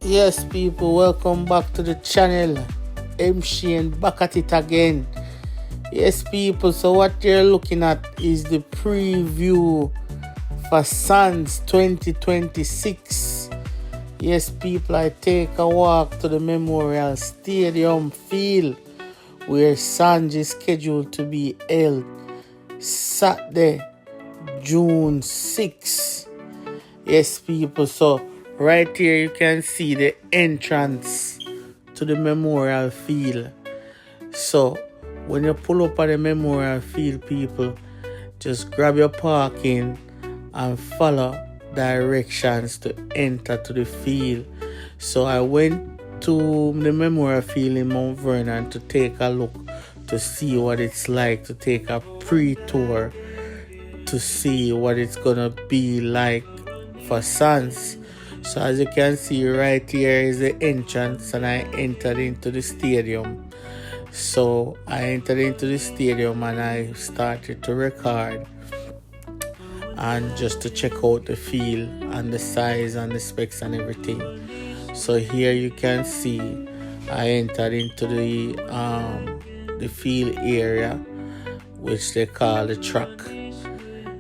Yes, people, welcome back to the channel. MC and back at it again. Yes, people, so what you're looking at is the preview for Sandz 2026. Yes, people, I take a walk to the Memorial Stadium field where Sandz is scheduled to be held Saturday, June 6. Yes, people, so right here you can see the entrance to the Memorial Field. So when you pull up at the Memorial Field, people, just grab your parking and follow directions to enter to the field. So I went to the Memorial Field in Mount Vernon to take a look, to see what it's like, to take a pre-tour, to see what it's gonna be like for Sandz. So as you can see right here is the entrance, and I entered into the stadium. So I entered into the stadium and I started to record and just to check out the field and the size and the specs and everything. So here you can see I entered into the field area, which they call the track.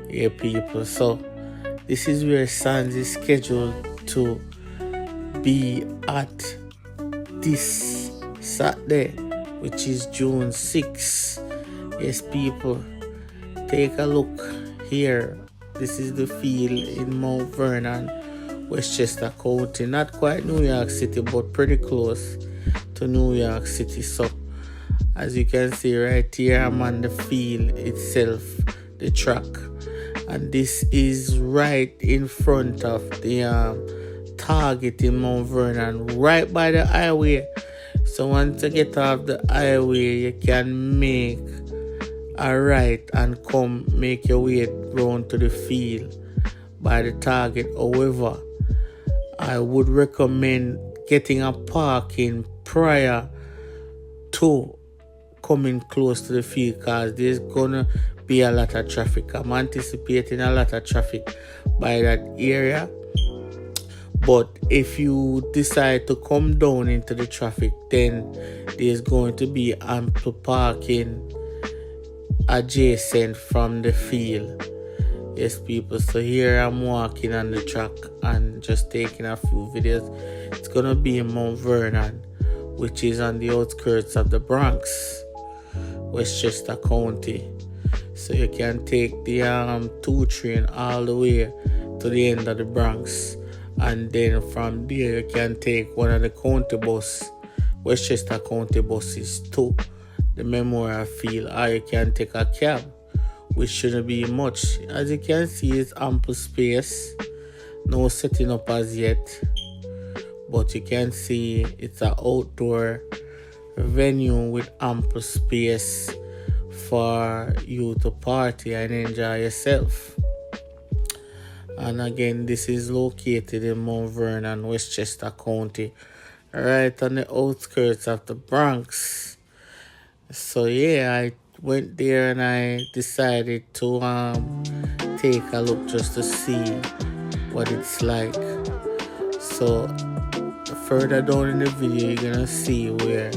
Yeah, people. So this is where Sandz is scheduled to be at this Saturday, which is June 6. Yes, people, take a look here. This is the field in Mount Vernon, Westchester County. Not quite New York City, but pretty close to New York City. So as you can see right here, I'm on the field itself, the track. And this is right in front of the Target in Mount Vernon, right by the highway. So once you get off the highway, you can make a right and come make your way round to the field by the Target. However, I would recommend getting a parking prior to coming close to the field, because there's gonna be a lot of traffic. I'm anticipating a lot of traffic by that area. But if you decide to come down into the traffic, then there's going to be ample parking adjacent from the field. Yes, people, so here I'm walking on the track and just taking a few videos. It's gonna be in Mount Vernon, which is on the outskirts of the Bronx, Westchester County. So you can take the 2 train all the way to the end of the Bronx, and then from there you can take one of the county bus, Westchester County buses, to the Memorial Field, or you can take a cab, which shouldn't be much. As you can see, it's ample space, no setting up as yet, but you can see it's an outdoor venue with ample space for you to party and enjoy yourself. And again, this is located in Mount Vernon, Westchester County, right on the outskirts of the Bronx. So yeah, I went there and I decided to take a look just to see what it's like. So further down in the video, you're gonna see where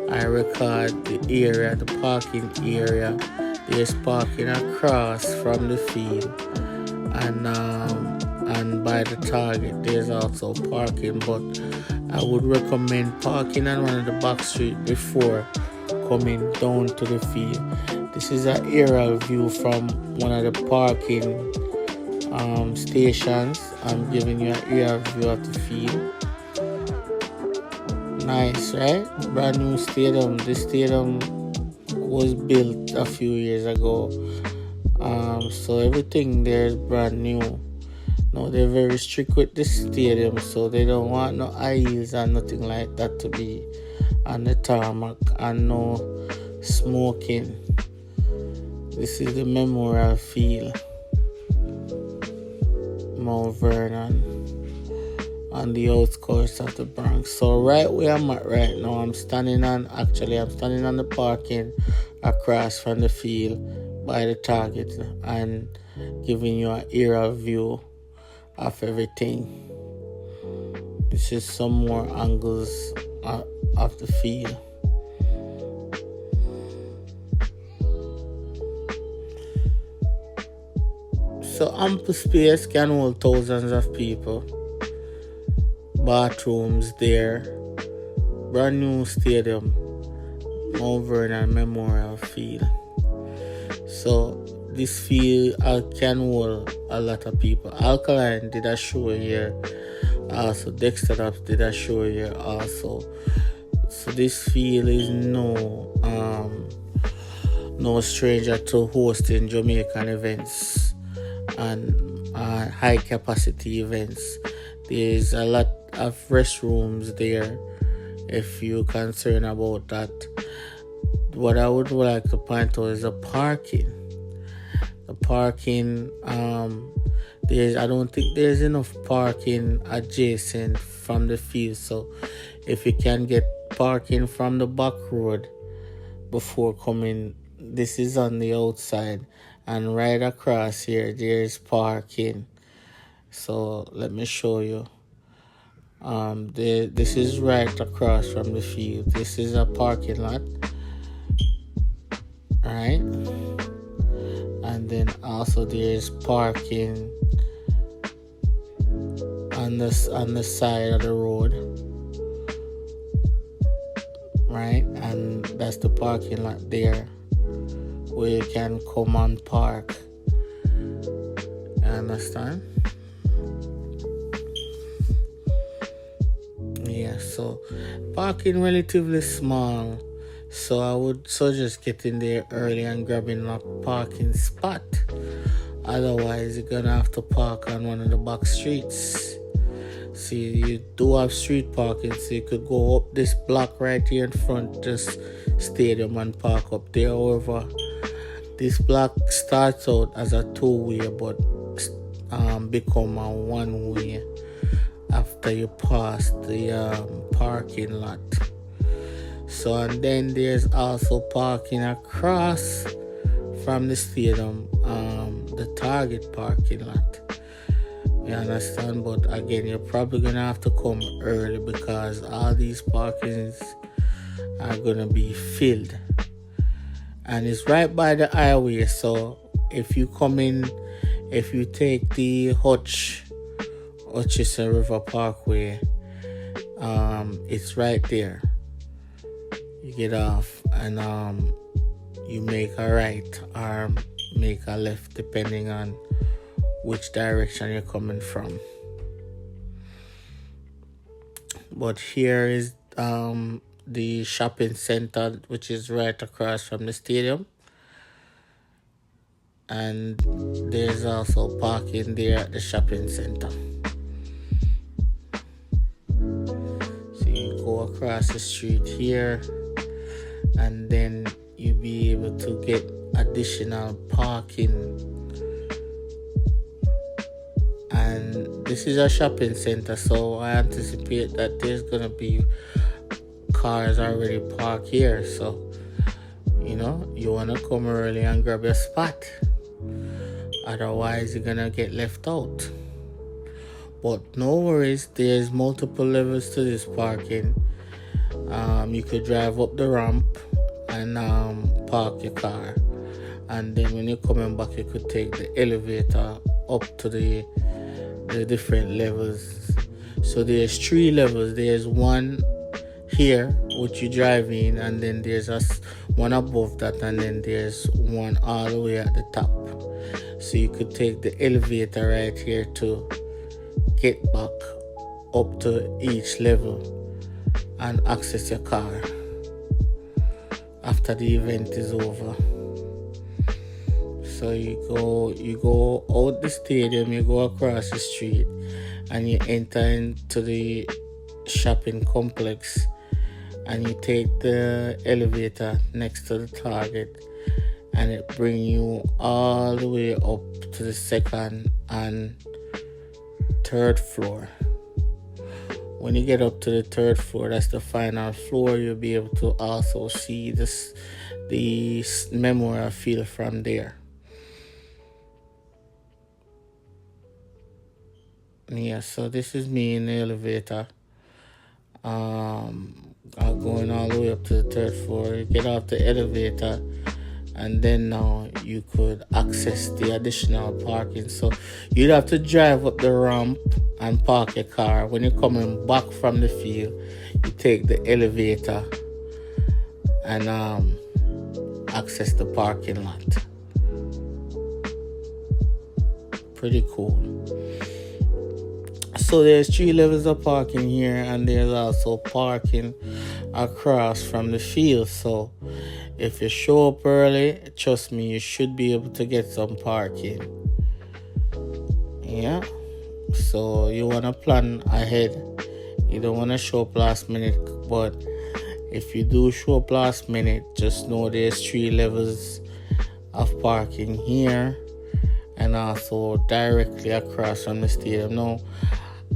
I record the area, the parking area. There's parking across from the field, and by the Target there's also parking. But I would recommend parking on one of the back streets before coming down to the field. This is an aerial view from one of the parking stations. I'm giving you an aerial view of the field. Nice, right? Brand new stadium. This stadium was built a few years ago. So everything there is brand new. No, they're very strict with this stadium, so they don't want no aisles and nothing like that to be on the tarmac, and no smoking. This is the Memorial Field, Mount Vernon, on the outskirts of the Bronx. So right where I'm at right now, I'm standing on the parking across from the field by the Target and giving you an aerial view of everything. This is some more angles of the field. So ample space can hold thousands of people. Bathrooms there. Brand new stadium, Mount Vernon Memorial Field. So this field can hold a lot of people. Alkaline did a show here. Also Dexter Ups did a show here also. So this field is no stranger to hosting Jamaican events and high capacity events. There's a lot of restrooms there if you're concerned about that. What I would like to point out is the parking. The parking, I don't think there's enough parking adjacent from the field. So if you can get parking from the back road before coming, this is on the outside, and right across here there's parking. So let me show you. This is right across from the field. This is a parking lot, right? And then also there's parking on the side of the road, right? And that's the parking lot there where you can come and park. You understand? Yeah, so parking relatively small. So I would suggest getting there early and grabbing a parking spot. Otherwise, you're gonna have to park on one of the back streets. See, you do have street parking, so you could go up this block right here in front, this stadium, and park up there. However, this block starts out as a two-way, but become a one-way after you pass the parking lot. So, and then there's also parking across from the stadium, the Target parking lot. You understand? But again, you're probably gonna have to come early because all these parkings are gonna be filled, and it's right by the highway. So if you take the Hutchison River Parkway, it's right there. You get off and you make a right or make a left depending on which direction you're coming from. But here is the shopping center, which is right across from the stadium, and there's also parking there at the shopping center. So you go across the street here, and then you'll be able to get additional parking. And this is a shopping center, so I anticipate that there's gonna be cars already parked here. So you wanna come early and grab your spot, otherwise you're gonna get left out. But no worries, there's multiple levels to this parking. You could drive up the ramp and park your car, and then when you're coming back, you could take the elevator up to the different levels. So there's 3 levels. There's one here which you drive in, and then there's one above that, and then there's one all the way at the top. So you could take the elevator right here to get back up to each level and access your car after the event is over. So you go out the stadium, you go across the street, and you enter into the shopping complex, and you take the elevator next to the Target, and it brings you all the way up to the 2nd and 3rd floor. When you get up to the 3rd floor, that's the final floor, you'll be able to also see the memorial field from there. Yeah, so this is me in the elevator. going all the way up to the third floor. You get off the elevator, and then now you could access the additional parking. So you'd have to drive up the ramp and park your car. When you're coming back from the field, you take the elevator and access the parking lot. Pretty cool. So there's 3 levels of parking here, and there's also parking across from the field. So if you show up early, trust me, you should be able to get some parking. Yeah. So you want to plan ahead. You don't want to show up last minute. But if you do show up last minute, just know there's 3 levels of parking here and also directly across from the stadium. Now,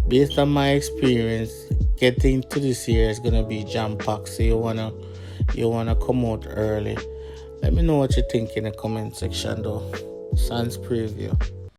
based on my experience, getting to this here is gonna be jam-packed. So you wanna come out early. Let me know what you think in the comment section though. Sandz preview.